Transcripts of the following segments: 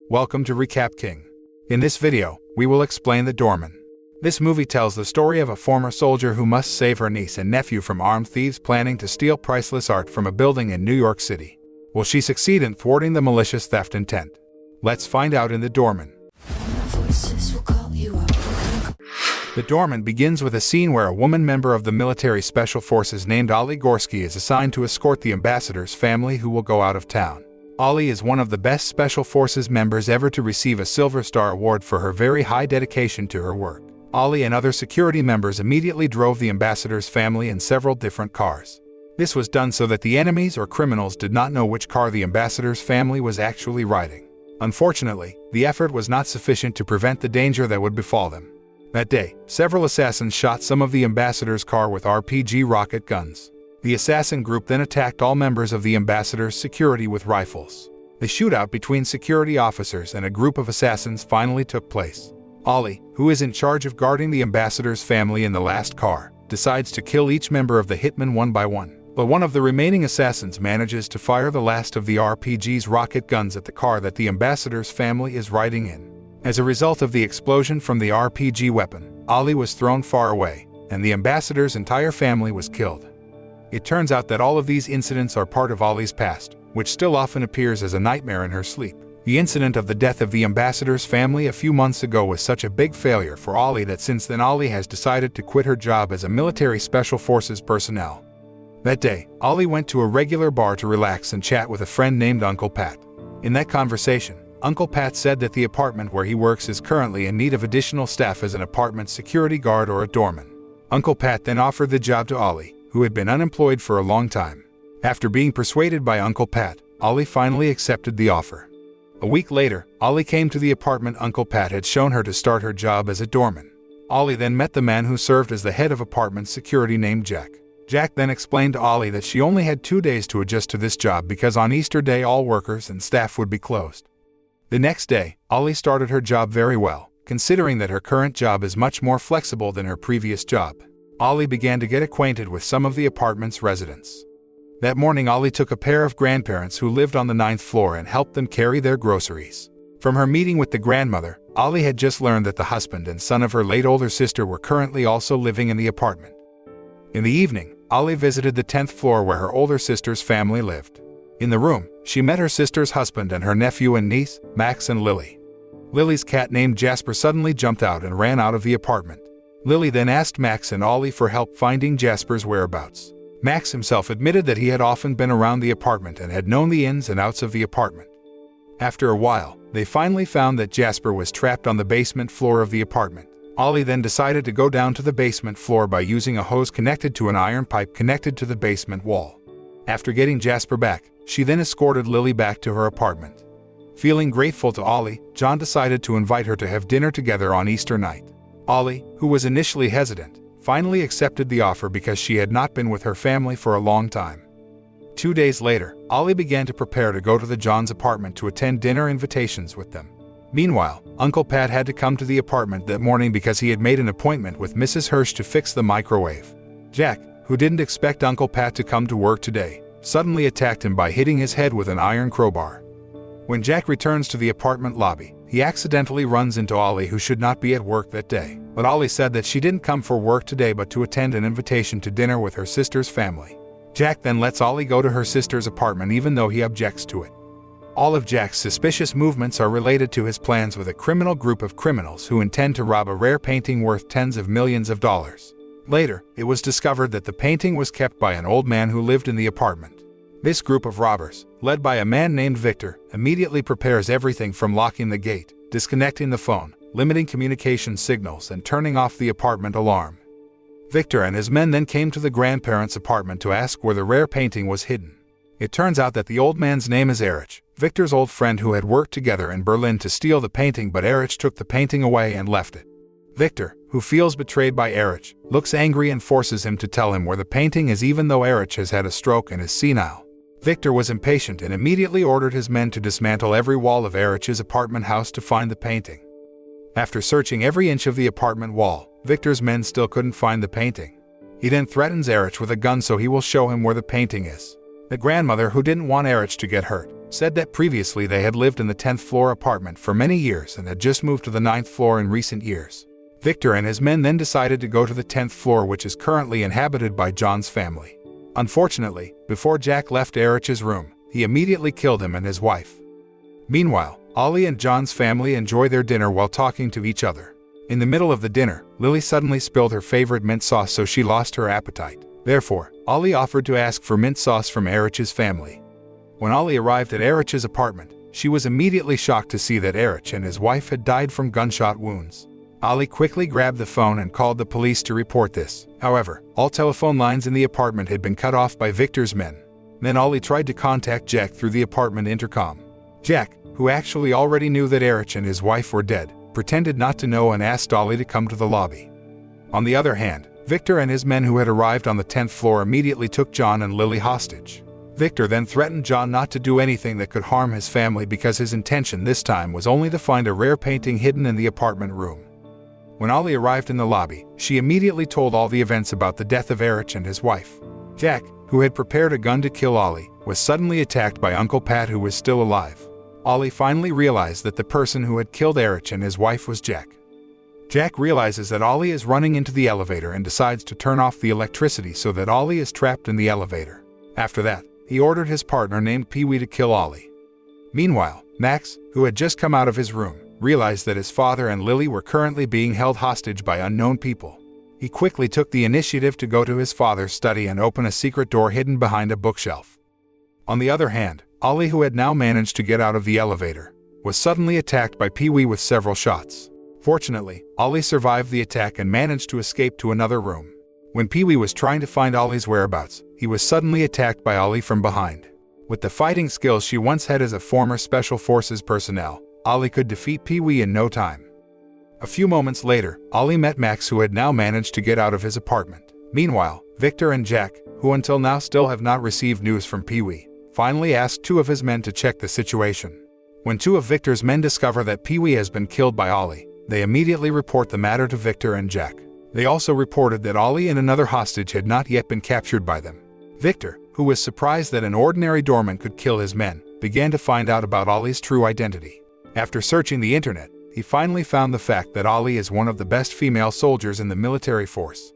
Welcome to Recap King. In this video, we will explain the Doorman. This movie tells the story of a former soldier who must save her niece and nephew from armed thieves planning to steal priceless art from a building in New York City. Will she succeed in thwarting the malicious theft intent? Let's find out in the Doorman. The Doorman begins with a scene where a woman member of the military special forces named Ollie Gorski is assigned to escort the ambassador's family who will go out of town. Ollie is one of the best special forces members ever to receive a Silver Star award for her very high dedication to her work. Ollie and other security members immediately drove the ambassador's family in several different cars. This was done so that the enemies or criminals did not know which car the ambassador's family was actually riding. Unfortunately, the effort was not sufficient to prevent the danger that would befall them. That day, several assassins shot some of the ambassador's car with RPG rocket guns. The assassin group then attacked all members of the ambassador's security with rifles. The shootout between security officers and a group of assassins finally took place. Ollie, who is in charge of guarding the ambassador's family in the last car, decides to kill each member of the hitmen one by one. But one of the remaining assassins manages to fire the last of the RPG's rocket guns at the car that the ambassador's family is riding in. As a result of the explosion from the RPG weapon, Ollie was thrown far away, and the ambassador's entire family was killed. It turns out that all of these incidents are part of Ollie's past, which still often appears as a nightmare in her sleep. The incident of the death of the ambassador's family a few months ago was such a big failure for Ollie that since then Ollie has decided to quit her job as a military special forces personnel. That day, Ollie went to a regular bar to relax and chat with a friend named Uncle Pat. In that conversation, Uncle Pat said that the apartment where he works is currently in need of additional staff as an apartment security guard or a doorman. Uncle Pat then offered the job to Ollie, who had been unemployed for a long time. After being persuaded by Uncle Pat, Ollie finally accepted the offer. A week later, Ollie came to the apartment Uncle Pat had shown her to start her job as a doorman. Ollie then met the man who served as the head of apartment security named Jack. Jack then explained to Ollie that she only had 2 days to adjust to this job because on Easter Day all workers and staff would be closed. The next day, Ollie started her job very well, considering that her current job is much more flexible than her previous job. Ollie began to get acquainted with some of the apartment's residents. That morning, Ollie took a pair of grandparents who lived on the 9th floor and helped them carry their groceries. From her meeting with the grandmother, Ollie had just learned that the husband and son of her late older sister were currently also living in the apartment. In the evening, Ollie visited the 10th floor where her older sister's family lived. In the room, she met her sister's husband and her nephew and niece, Max and Lily. Lily's cat named Jasper suddenly jumped out and ran out of the apartment. Lily then asked Max and Ollie for help finding Jasper's whereabouts. Max himself admitted that he had often been around the apartment and had known the ins and outs of the apartment. After a while, they finally found that Jasper was trapped on the basement floor of the apartment. Ollie then decided to go down to the basement floor by using a hose connected to an iron pipe connected to the basement wall. After getting Jasper back, she then escorted Lily back to her apartment. Feeling grateful to Ollie, John decided to invite her to have dinner together on Easter night. Ollie, who was initially hesitant, finally accepted the offer because she had not been with her family for a long time. 2 days later, Ollie began to prepare to go to the John's apartment to attend dinner invitations with them. Meanwhile, Uncle Pat had to come to the apartment that morning because he had made an appointment with Mrs. Hirsch to fix the microwave. Jack, who didn't expect Uncle Pat to come to work today, suddenly attacked him by hitting his head with an iron crowbar. When Jack returns to the apartment lobby, he accidentally runs into Ollie, who should not be at work that day. But Ollie said that she didn't come for work today but to attend an invitation to dinner with her sister's family. Jack then lets Ollie go to her sister's apartment even though he objects to it. All of Jack's suspicious movements are related to his plans with a criminal group of criminals who intend to rob a rare painting worth tens of millions of dollars. Later, it was discovered that the painting was kept by an old man who lived in the apartment. This group of robbers, led by a man named Victor, immediately prepares everything from locking the gate, disconnecting the phone, limiting communication signals, and turning off the apartment alarm. Victor and his men then came to the grandparents' apartment to ask where the rare painting was hidden. It turns out that the old man's name is Erich, Victor's old friend who had worked together in Berlin to steal the painting, but Erich took the painting away and left it. Victor, who feels betrayed by Erich, looks angry and forces him to tell him where the painting is even though Erich has had a stroke and is senile. Victor was impatient and immediately ordered his men to dismantle every wall of Erich's apartment house to find the painting. After searching every inch of the apartment wall, Victor's men still couldn't find the painting. He then threatens Erich with a gun so he will show him where the painting is. The grandmother, who didn't want Erich to get hurt, said that previously they had lived in the 10th floor apartment for many years and had just moved to the 9th floor in recent years. Victor and his men then decided to go to the 10th floor, which is currently inhabited by John's family. Unfortunately, before Jack left Erich's room, he immediately killed him and his wife. Meanwhile, Ollie and John's family enjoy their dinner while talking to each other. In the middle of the dinner, Lily suddenly spilled her favorite mint sauce, so she lost her appetite. Therefore, Ollie offered to ask for mint sauce from Erich's family. When Ollie arrived at Erich's apartment, she was immediately shocked to see that Erich and his wife had died from gunshot wounds. Ollie quickly grabbed the phone and called the police to report this. However, all telephone lines in the apartment had been cut off by Victor's men. Then Ollie tried to contact Jack through the apartment intercom. Jack, who actually already knew that Erich and his wife were dead, pretended not to know and asked Ollie to come to the lobby. On the other hand, Victor and his men who had arrived on the 10th floor immediately took John and Lily hostage. Victor then threatened John not to do anything that could harm his family because his intention this time was only to find a rare painting hidden in the apartment room. When Ollie arrived in the lobby, she immediately told all the events about the death of Erich and his wife. Jack, who had prepared a gun to kill Ollie, was suddenly attacked by Uncle Pat, who was still alive. Ollie finally realized that the person who had killed Erich and his wife was Jack. Jack realizes that Ollie is running into the elevator and decides to turn off the electricity so that Ollie is trapped in the elevator. After that, he ordered his partner named Pee-wee to kill Ollie. Meanwhile, Max, who had just come out of his room, realized that his father and Lily were currently being held hostage by unknown people. He quickly took the initiative to go to his father's study and open a secret door hidden behind a bookshelf. On the other hand, Ollie, who had now managed to get out of the elevator, was suddenly attacked by Pee-wee with several shots. Fortunately, Ollie survived the attack and managed to escape to another room. When Pee-wee was trying to find Ollie's whereabouts, he was suddenly attacked by Ollie from behind. With the fighting skills she once had as a former Special Forces personnel, Ollie could defeat Pee-wee in no time. A few moments later, Ollie met Max, who had now managed to get out of his apartment. Meanwhile, Victor and Jack, who until now still have not received news from Pee-wee, finally asked two of his men to check the situation. When two of Victor's men discover that Pee-wee has been killed by Ollie, they immediately report the matter to Victor and Jack. They also reported that Ollie and another hostage had not yet been captured by them. Victor, who was surprised that an ordinary doorman could kill his men, began to find out about Ollie's true identity. After searching the internet, he finally found the fact that Ollie is one of the best female soldiers in the military force.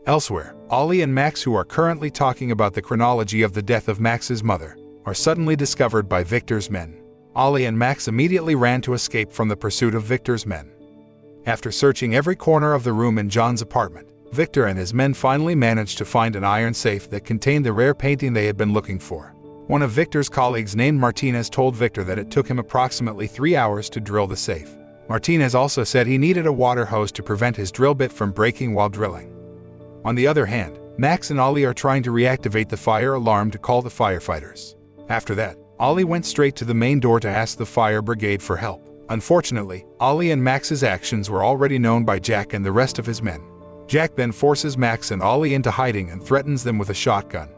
Elsewhere, Ollie and Max, who are currently talking about the chronology of the death of Max's mother, are suddenly discovered by Victor's men. Ollie and Max immediately ran to escape from the pursuit of Victor's men. After searching every corner of the room in John's apartment, Victor and his men finally managed to find an iron safe that contained the rare painting they had been looking for. One of Victor's colleagues named Martinez told Victor that it took him approximately 3 hours to drill the safe. Martinez also said he needed a water hose to prevent his drill bit from breaking while drilling. On the other hand, Max and Ollie are trying to reactivate the fire alarm to call the firefighters. After that, Ollie went straight to the main door to ask the fire brigade for help. Unfortunately, Ollie and Max's actions were already known by Jack and the rest of his men. Jack then forces Max and Ollie into hiding and threatens them with a shotgun.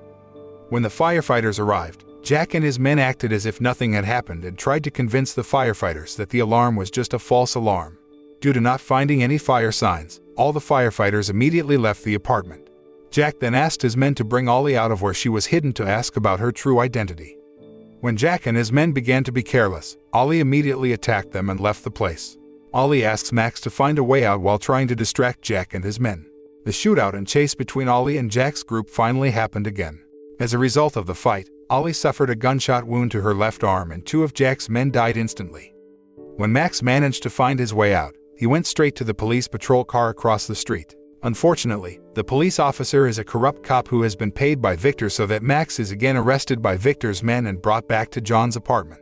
When the firefighters arrived, Jack and his men acted as if nothing had happened and tried to convince the firefighters that the alarm was just a false alarm. Due to not finding any fire signs, all the firefighters immediately left the apartment. Jack then asked his men to bring Ollie out of where she was hidden to ask about her true identity. When Jack and his men began to be careless, Ollie immediately attacked them and left the place. Ollie asks Max to find a way out while trying to distract Jack and his men. The shootout and chase between Ollie and Jack's group finally happened again. As a result of the fight, Ollie suffered a gunshot wound to her left arm and two of Jack's men died instantly. When Max managed to find his way out, he went straight to the police patrol car across the street. Unfortunately, the police officer is a corrupt cop who has been paid by Victor, so that Max is again arrested by Victor's men and brought back to John's apartment.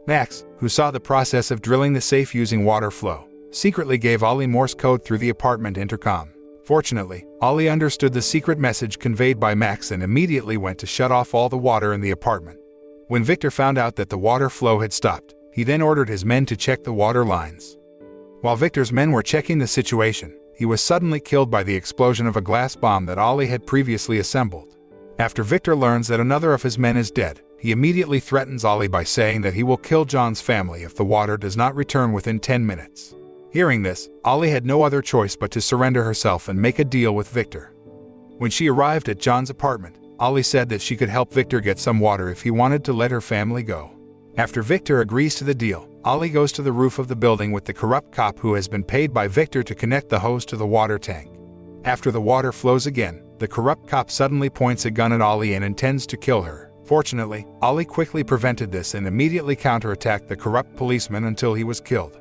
Max, who saw the process of drilling the safe using water flow, secretly gave Ollie Morse code through the apartment intercom. Fortunately, Ollie understood the secret message conveyed by Max and immediately went to shut off all the water in the apartment. When Victor found out that the water flow had stopped, he then ordered his men to check the water lines. While Victor's men were checking the situation, he was suddenly killed by the explosion of a glass bomb that Ollie had previously assembled. After Victor learns that another of his men is dead, he immediately threatens Ollie by saying that he will kill John's family if the water does not return within 10 minutes. Hearing this, Ollie had no other choice but to surrender herself and make a deal with Victor. When she arrived at John's apartment, Ollie said that she could help Victor get some water if he wanted to let her family go. After Victor agrees to the deal, Ollie goes to the roof of the building with the corrupt cop who has been paid by Victor to connect the hose to the water tank. After the water flows again, the corrupt cop suddenly points a gun at Ollie and intends to kill her. Fortunately, Ollie quickly prevented this and immediately counterattacked the corrupt policeman until he was killed.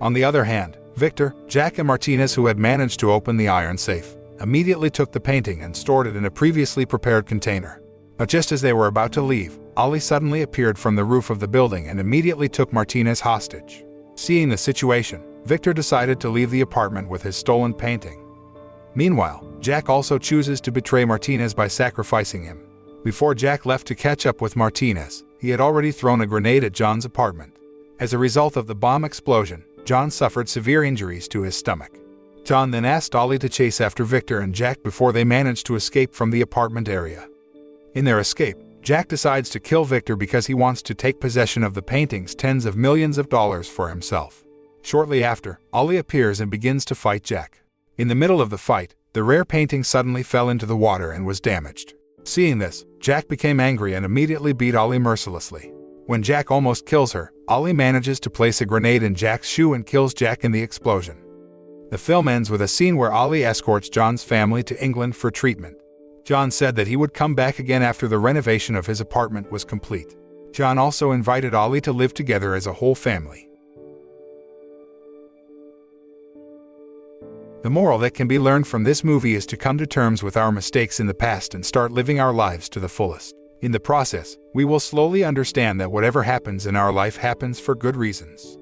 On the other hand, Victor, Jack and Martinez, who had managed to open the iron safe, immediately took the painting and stored it in a previously prepared container. But just as they were about to leave, Ollie suddenly appeared from the roof of the building and immediately took Martinez hostage. Seeing the situation, Victor decided to leave the apartment with his stolen painting. Meanwhile, Jack also chooses to betray Martinez by sacrificing him. Before Jack left to catch up with Martinez, he had already thrown a grenade at John's apartment. As a result of the bomb explosion, John suffered severe injuries to his stomach. John then asked Ollie to chase after Victor and Jack before they managed to escape from the apartment area. In their escape, Jack decides to kill Victor because he wants to take possession of the painting's tens of millions of dollars for himself. Shortly after, Ollie appears and begins to fight Jack. In the middle of the fight, the rare painting suddenly fell into the water and was damaged. Seeing this, Jack became angry and immediately beat Ollie mercilessly. When Jack almost kills her, Ollie manages to place a grenade in Jack's shoe and kills Jack in the explosion. The film ends with a scene where Ollie escorts John's family to England for treatment. John said that he would come back again after the renovation of his apartment was complete. John also invited Ollie to live together as a whole family. The moral that can be learned from this movie is to come to terms with our mistakes in the past and start living our lives to the fullest. In the process, we will slowly understand that whatever happens in our life happens for good reasons.